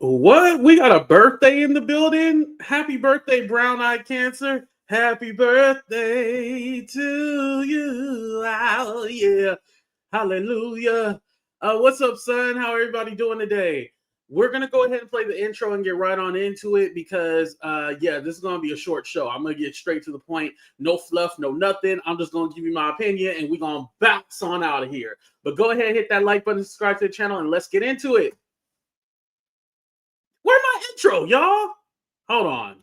What? We got a birthday in the building? Happy birthday, Brown Eye Cancer. Happy birthday to you. Oh, yeah. Hallelujah. What's up, son? How everybody doing today? We're going to go ahead and play the intro and get right on into it because, this is going to be a short show. I'm going to get straight to the point. No fluff, no nothing. I'm just going to give you my opinion and we're going to bounce on out of here. But go ahead, hit that like button, subscribe to the channel, and let's get into it. Where my intro, y'all? Hold on.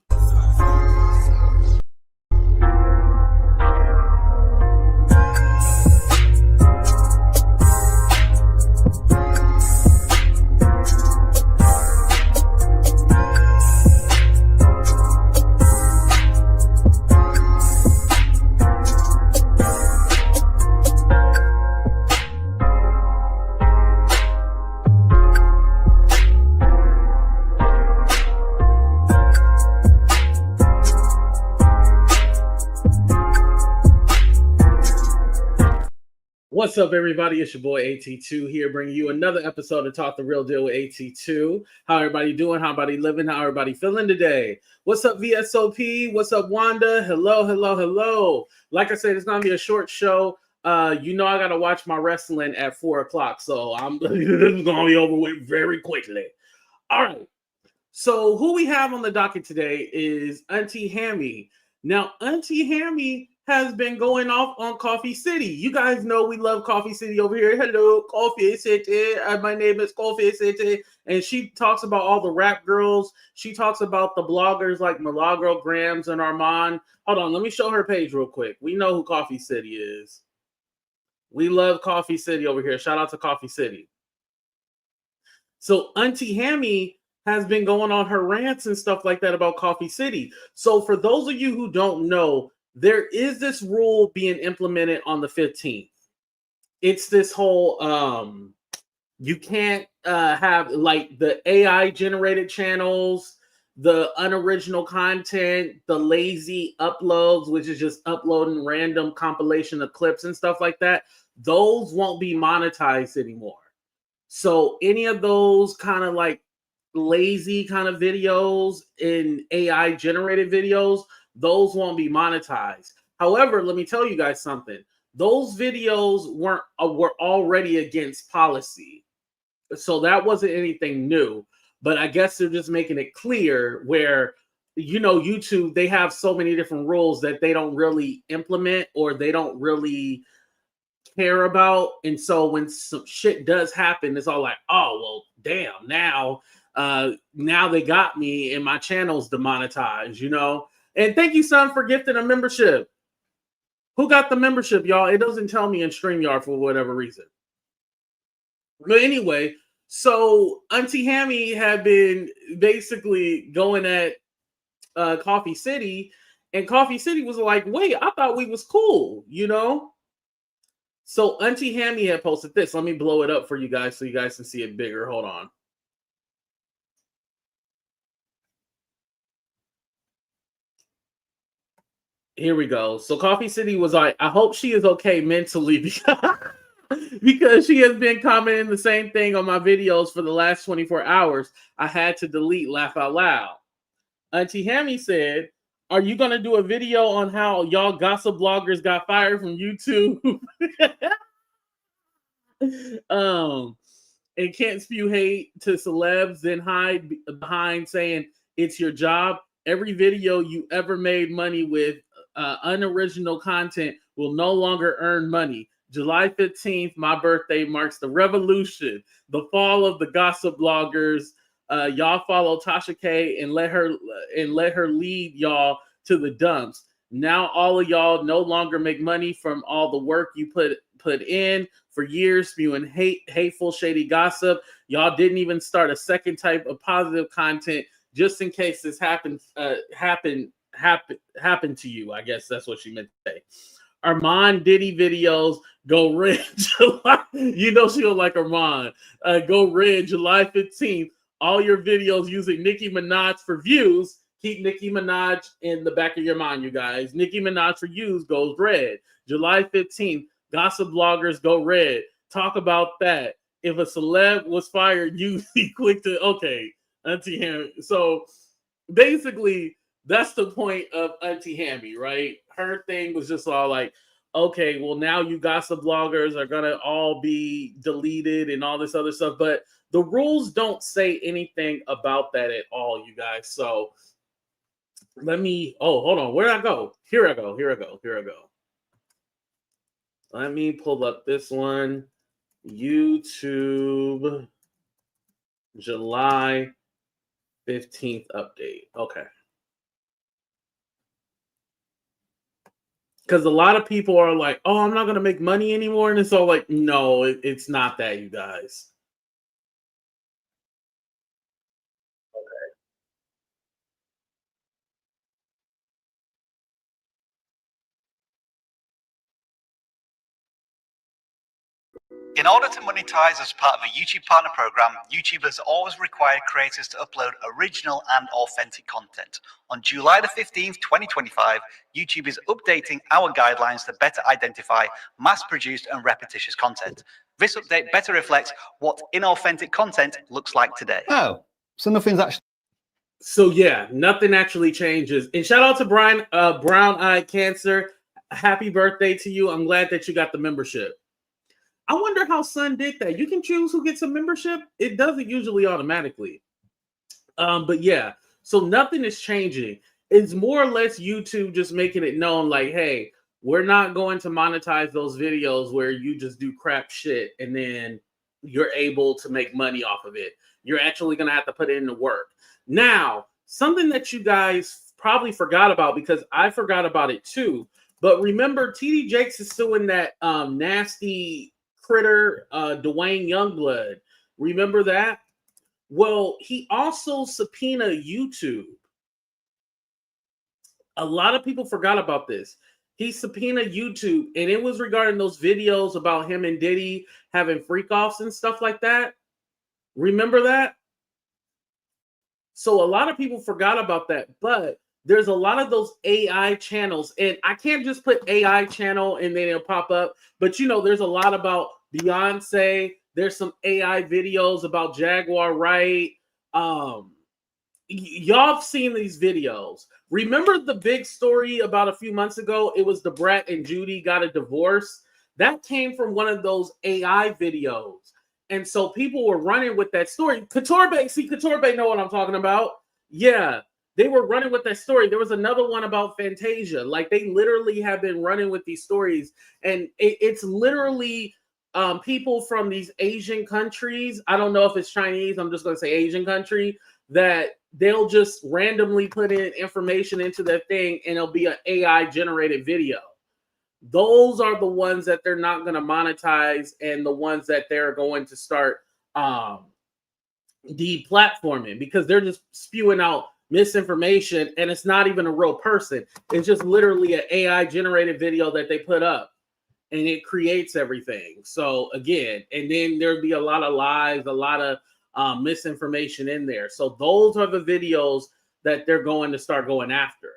What's up, everybody? It's your boy AT2 here, bringing you another episode of Talk the Real Deal with AT2. How everybody doing? How everybody living? How everybody feeling today? What's up, VSOP? What's up, Wanda? Hello. Like I said, it's gonna be a short show. I gotta watch my wrestling at 4 o'clock, so I'm this is gonna be over with very quickly. All right. So who we have on the docket today is Auntie Hammy. Now, Auntie Hammy has been going off on Coffee City. You guys know we love Coffee City over here. Hello, Coffee City. My name is Coffee City. And she talks about all the rap girls. She talks about the bloggers like Milagro Grams and Armand. Hold on, let me show her page real quick. We know who Coffee City is. We love Coffee City over here. Shout out to Coffee City. So Auntie Hammy has been going on her rants and stuff like that about Coffee City. So for those of you who don't know, there is this rule being implemented on the 15th. It's this whole you can't have like the AI generated channels, the unoriginal content, the lazy uploads, which is just uploading random compilation of clips and stuff like that. Those won't be monetized anymore. So any of those kind of like lazy kind of videos in AI generated videos, those won't be monetized. However, let me tell you guys something. Those videos were already against policy. So that wasn't anything new. But I guess they're just making it clear where, YouTube, they have so many different rules that they don't really implement or they don't really care about. And so when some shit does happen, it's all like, oh, well, damn, now they got me and my channel's demonetized, And thank you, son, for gifting a membership. Who got the membership, y'all? It doesn't tell me in StreamYard for whatever reason. But anyway, so Auntie Hammy had been basically going at Coffee City, and Coffee City was like, wait, I thought we was cool, So Auntie Hammy had posted this. Let me blow it up for you guys so you guys can see it bigger. Hold on. Here we go. So Coffee City was like, I hope she is okay mentally because she has been commenting the same thing on my videos for the last 24 hours. I had to delete laugh out loud. Auntie Hammy said, are you going to do a video on how y'all gossip bloggers got fired from YouTube? And can't spew hate to celebs, then hide behind saying it's your job. Every video you ever made money with unoriginal content will no longer earn money. July 15th, my birthday, marks the revolution, the fall of the gossip bloggers. Y'all follow Tasha K and let her lead y'all to the dumps. Now all of y'all no longer make money from all the work you put in for years, spewing hateful, shady gossip. Y'all didn't even start a second type of positive content just in case this happened to you. I guess that's what she meant to say. Armand Diddy videos go red July. She don't like Armand. Go red July 15th. All your videos using Nicki Minaj for views. Keep Nicki Minaj in the back of your mind, you guys. Nicki Minaj for views goes red. July 15th. Gossip bloggers go red. Talk about that. If a celeb was fired, you be quick to, okay. Auntie Hammy. So basically, that's the point of Auntie Hammy, right? Her thing was just all like, okay, well, now you gossip bloggers are gonna all be deleted and all this other stuff, but the rules don't say anything about that at all, you guys. So let me, hold on, where'd I go? Here I go. Let me pull up this one. YouTube July 15th update. Okay. Because a lot of people are like, oh, I'm not going to make money anymore. And it's all like, no, it's not that, you guys. In order to monetize as part of a YouTube partner program, YouTubers always require creators to upload original and authentic content. On July the 15th, 2025, YouTube is updating our guidelines to better identify mass-produced and repetitious content. This update better reflects what inauthentic content looks like today. Oh, so nothing's actually... So yeah, nothing actually changes. And shout out to Brian, Brown Eye Cancer. Happy birthday to you. I'm glad that you got the membership. I wonder how Sun did that. You can choose who gets a membership. It doesn't usually automatically. But yeah, so nothing is changing. It's more or less YouTube just making it known like, hey, we're not going to monetize those videos where you just do crap shit and then you're able to make money off of it. You're actually going to have to put in the work. Now, something that you guys probably forgot about, because I forgot about it too, but remember TD Jakes is suing that nasty critter, Dwayne Youngblood. Remember that? Well, he also subpoenaed YouTube. A lot of people forgot about this. He subpoenaed YouTube, and it was regarding those videos about him and Diddy having freak-offs and stuff like that. Remember that? So a lot of people forgot about that, but there's a lot of those AI channels, and I can't just put AI channel and then it'll pop up, but you know, there's a lot about Beyonce. There's some AI videos about Jaguar Wright. Y'all have seen these videos. Remember the big story about a few months ago? It was the Brett and Judy got a divorce. That came from one of those AI videos. And so people were running with that story. Couture know what I'm talking about. Yeah, they were running with that story. There was another one about Fantasia. Like, they literally have been running with these stories. And it's literally people from these Asian countries. I don't know if it's Chinese. I'm just going to say Asian country, that they'll just randomly put in information into that thing and it'll be an AI generated video. Those are the ones that they're not going to monetize, and the ones that they're going to start deplatforming, because they're just spewing out misinformation, and it's not even a real person. It's just literally an AI generated video that they put up, and it creates everything. So again, and then there'd be a lot of lies, a lot of misinformation in there. So those are the videos that they're going to start going after.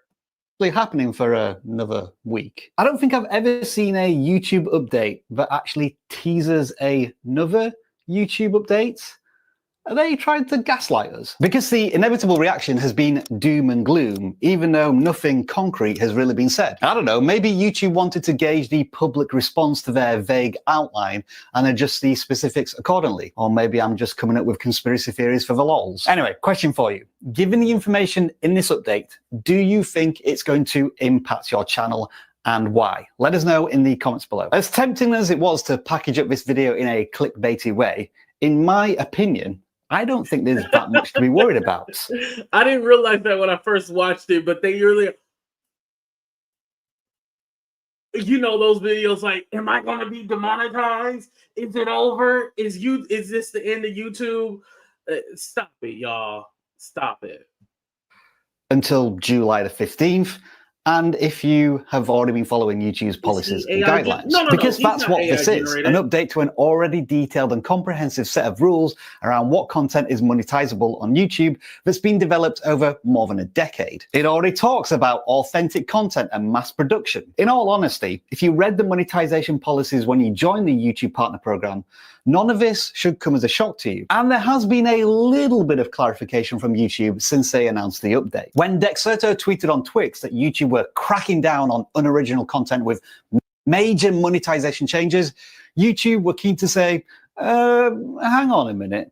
Happening for another week. I don't think I've ever seen a YouTube update that actually teases another YouTube update. Are they trying to gaslight us? Because the inevitable reaction has been doom and gloom, even though nothing concrete has really been said. I don't know, maybe YouTube wanted to gauge the public response to their vague outline and adjust the specifics accordingly. Or maybe I'm just coming up with conspiracy theories for the lols. Anyway, question for you. Given the information in this update, do you think it's going to impact your channel, and why? Let us know in the comments below. As tempting as it was to package up this video in a clickbaity way, in my opinion, I don't think there's that much to be worried about. I didn't realize that when I first watched it, but they really, you know, those videos like, am I going to be demonetized? Is it over? Is this the end of YouTube? Stop it, y'all. Stop it. Until July the 15th. And if you have already been following YouTube's policies and guidelines, because that's what this is, an update to an already detailed and comprehensive set of rules around what content is monetizable on YouTube that's been developed over more than a decade. It already talks about authentic content and mass production. In all honesty, if you read the monetization policies when you joined the YouTube Partner Program, None of this should come as a shock to you. And there has been a little bit of clarification from YouTube since they announced the update. When Dexerto tweeted on Twix that YouTube were cracking down on unoriginal content with major monetization changes, YouTube were keen to say, hang on a minute.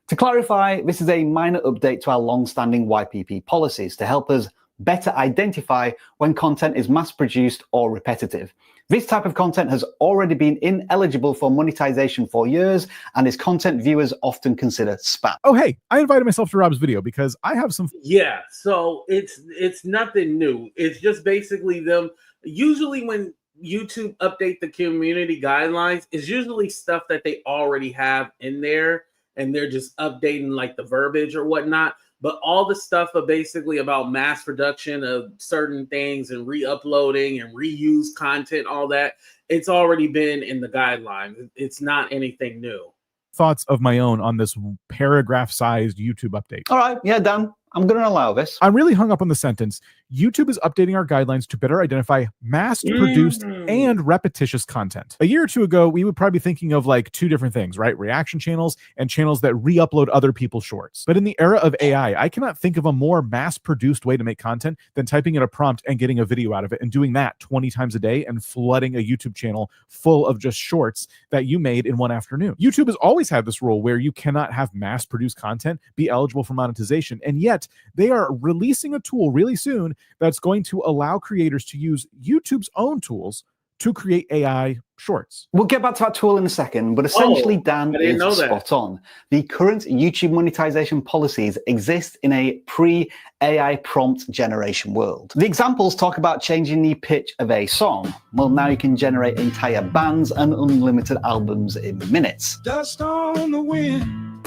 To clarify, this is a minor update to our long-standing YPP policies to help us better identify when content is mass-produced or repetitive. This type of content has already been ineligible for monetization for years and is content viewers often consider spam. Oh, hey, I invited myself to Rob's video because I have some... Yeah, so it's nothing new. It's just basically them. Usually when YouTube update the community guidelines, it's usually stuff that they already have in there, and they're just updating like the verbiage or whatnot. But all the stuff basically about mass production of certain things and re-uploading and reuse content, all that, it's already been in the guidelines. It's not anything new. Thoughts of my own on this paragraph-sized YouTube update. All right, yeah, Dan, I'm going to allow this. I'm really hung up on the sentence, YouTube is updating our guidelines to better identify mass-produced and repetitious content. A year or two ago, we would probably be thinking of like two different things, right? Reaction channels and channels that re-upload other people's shorts. But in the era of AI, I cannot think of a more mass-produced way to make content than typing in a prompt and getting a video out of it and doing that 20 times a day and flooding a YouTube channel full of just shorts that you made in one afternoon. YouTube has always had this rule where you cannot have mass-produced content be eligible for monetization, and yet they are releasing a tool really soon that's going to allow creators to use YouTube's own tools to create AI shorts. We'll get back to that tool in a second, but essentially Dan is spot on. The current YouTube monetization policies exist in a pre-AI prompt generation world. The examples talk about changing the pitch of a song. Well, now you can generate entire bands and unlimited albums in minutes. Dust on the wind,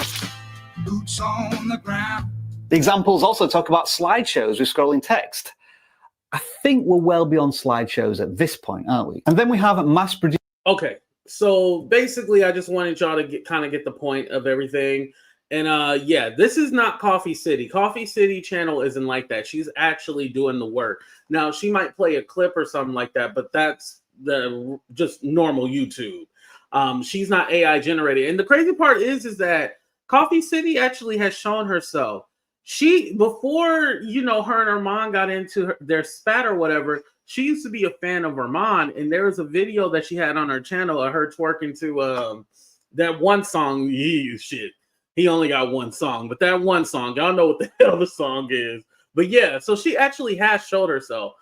boots on the ground. The examples also talk about slideshows with scrolling text. I think we're well beyond slideshows at this point, aren't we? And then we have mass-produced. Okay, so basically, I just wanted y'all to get the point of everything. And yeah, this is not Coffee City. Coffee City channel isn't like that. She's actually doing the work. Now, she might play a clip or something like that, but that's the just normal YouTube. She's not AI generated. And the crazy part is that Coffee City actually has shown herself. Before, you know, her and her mom got into their spat or whatever, she used to be a fan of Armand, and there was a video that she had on her channel of her twerking to that one song. He only got one song, but that one song, y'all know what the hell the song is. But yeah, so she actually has showed herself.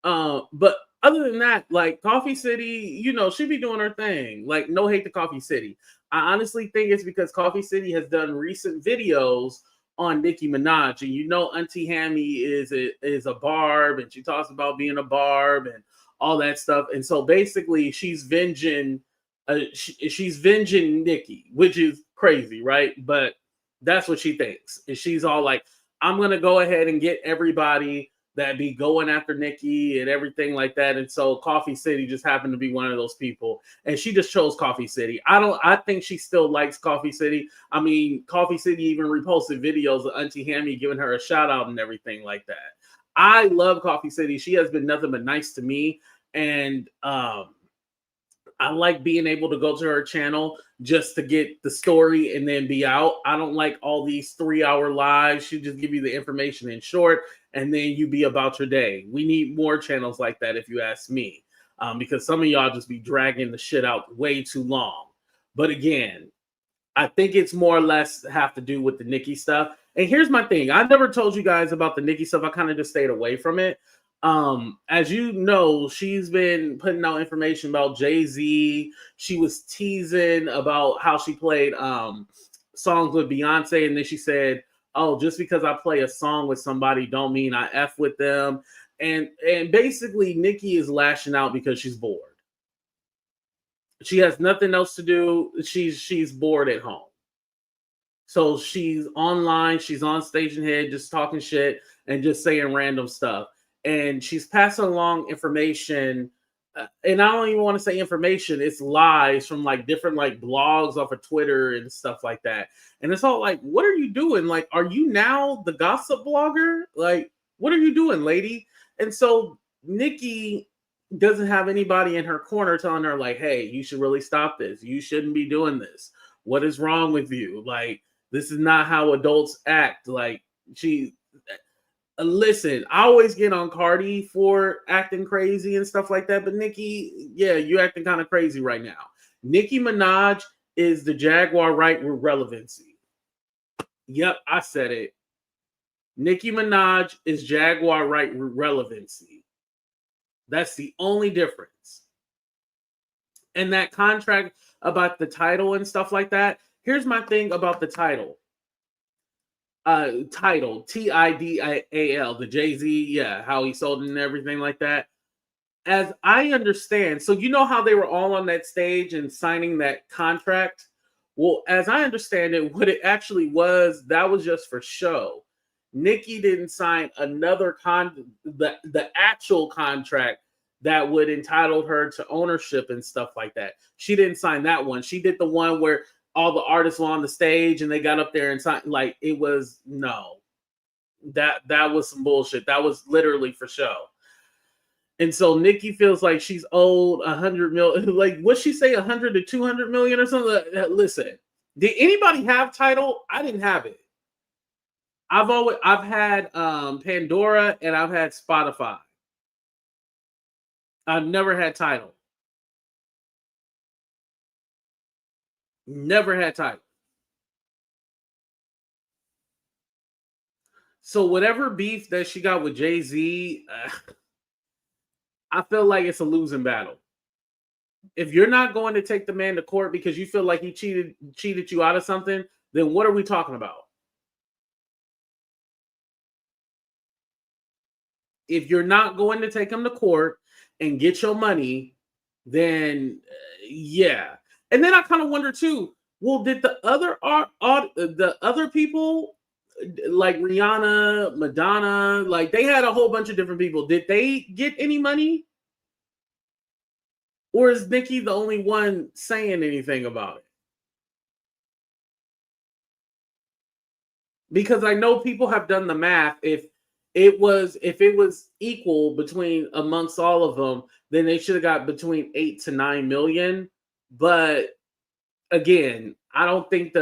But other than that, like Coffee City, you know, she be doing her thing. Like, no hate to Coffee City. I honestly think it's because Coffee City has done recent videos on Nicki Minaj, and you know Auntie Hammy is a barb, and she talks about being a barb and all that stuff. And so basically, she's venging Nicki, which is crazy, right? But that's what she thinks, and she's all like, "I'm gonna go ahead and get everybody that be going after Nicki and everything like that." And so Coffee City just happened to be one of those people, and she just chose Coffee City. I think she still likes Coffee City. I mean, Coffee City even reposted videos of Auntie Hammy giving her a shout out and everything like that. I love Coffee City. She has been nothing but nice to me, and I like being able to go to her channel just to get the story and then be out. I don't like all these 3-hour lives. She just give you the information in short, and then you be about your day. We need more channels like that, if you ask me, because some of y'all just be dragging the shit out way too long. But again, I think it's more or less have to do with the Nicki stuff. And here's my thing. I never told you guys about the Nicki stuff. I kind of just stayed away from it. As you know, she's been putting out information about Jay-Z. She was teasing about how she played songs with Beyonce, and then she said, "Oh, just because I play a song with somebody don't mean I F with them." And basically Nicki is lashing out because she's bored. She has nothing else to do. She's bored at home. So she's online, she's on Station Head just talking shit and just saying random stuff. And she's passing along information, and I don't even want to say information, it's lies from like different like blogs off of Twitter and stuff like that. And it's all like, what are you doing? Like, are you now the gossip blogger? Like, what are you doing, lady? And so Nicki doesn't have anybody in her corner telling her like, hey, you should really stop this. You shouldn't be doing this. What is wrong with you? Like, this is not how adults act. Like, listen, I always get on Cardi for acting crazy and stuff like that. But Nicki, yeah, you acting kind of crazy right now. Nicki Minaj is the Jaguar right with relevancy. Yep, I said it. Nicki Minaj is Jaguar right with relevancy. That's the only difference. And that contract about the title and stuff like that. Here's my thing about the title. Title, Tidal, the Jay-Z, yeah, how he sold it and everything like that. As I understand, so you know how they were all on that stage and signing that contract? Well, as I understand it, what it actually was, that was just for show. Nicki didn't sign another the actual contract that would entitle her to ownership and stuff like that. She didn't sign that one. She did the one where all the artists were on the stage and they got up there and signed. Like, it was no. That was some bullshit. That was literally for show. And so Nicki feels like she's owed 100 million. Like, what'd she say, 100 to 200 million or something? Listen, did anybody have Tidal? I didn't have it. I've had Pandora and I've had Spotify. I've never had Tidal. Never had Tidal. So whatever beef that she got with Jay-Z, I feel like it's a losing battle. If you're not going to take the man to court because you feel like he cheated you out of something, then what are we talking about? If you're not going to take him to court and get your money, then yeah. And then I kind of wonder too, well, did the other people like Rihanna, Madonna, like they had a whole bunch of different people. Did they get any money? Or is Nicki the only one saying anything about it? Because I know people have done the math. If it was equal between amongst all of them, then they should have got between 8 to 9 million. But again, I don't think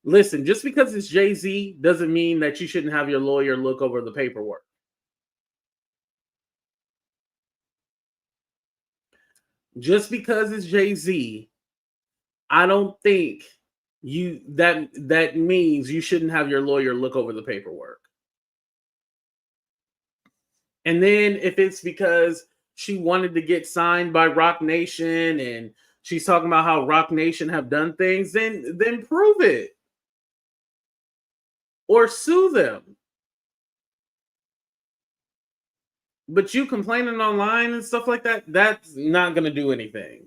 listen, just because it's Jay-Z doesn't mean that you shouldn't have your lawyer look over the paperwork. Just because it's Jay-Z, I don't think that means you shouldn't have your lawyer look over the paperwork. And then if it's because she wanted to get signed by Roc Nation and she's talking about how Roc Nation have done things, then prove it. Or sue them. But you complaining online and stuff like that, that's not going to do anything.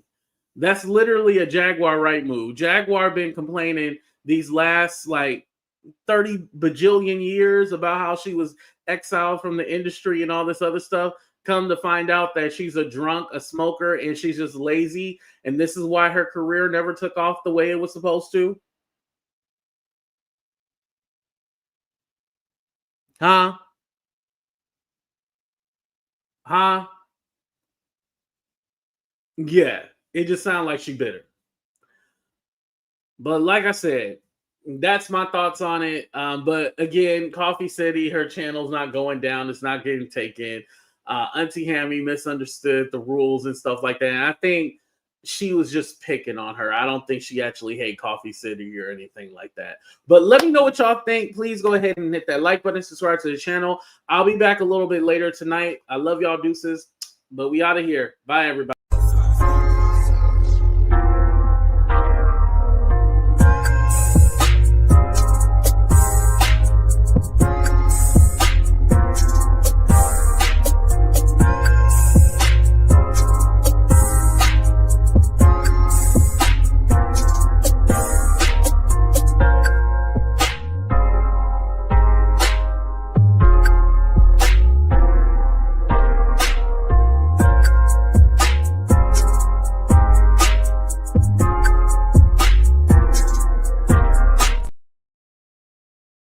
That's literally a Jaguar right move. Jaguar been complaining these last like 30 bajillion years about how she was exiled from the industry and all this other stuff. Come to find out that she's a drunk, a smoker, and she's just lazy. And this is why her career never took off the way it was supposed to. Huh? Yeah, it just sounds like she bitter. But like I said, that's my thoughts on it. But again, Coffee City, her channel's not going down. It's not getting taken. Auntie Hammy misunderstood the rules and stuff like that. And I think she was just picking on her. I don't think she actually hate Coffee City or anything like that. But let me know what y'all think. Please go ahead and hit that like button, subscribe to the channel. I'll be back a little bit later tonight. I love y'all deuces, but we out of here. Bye, everybody.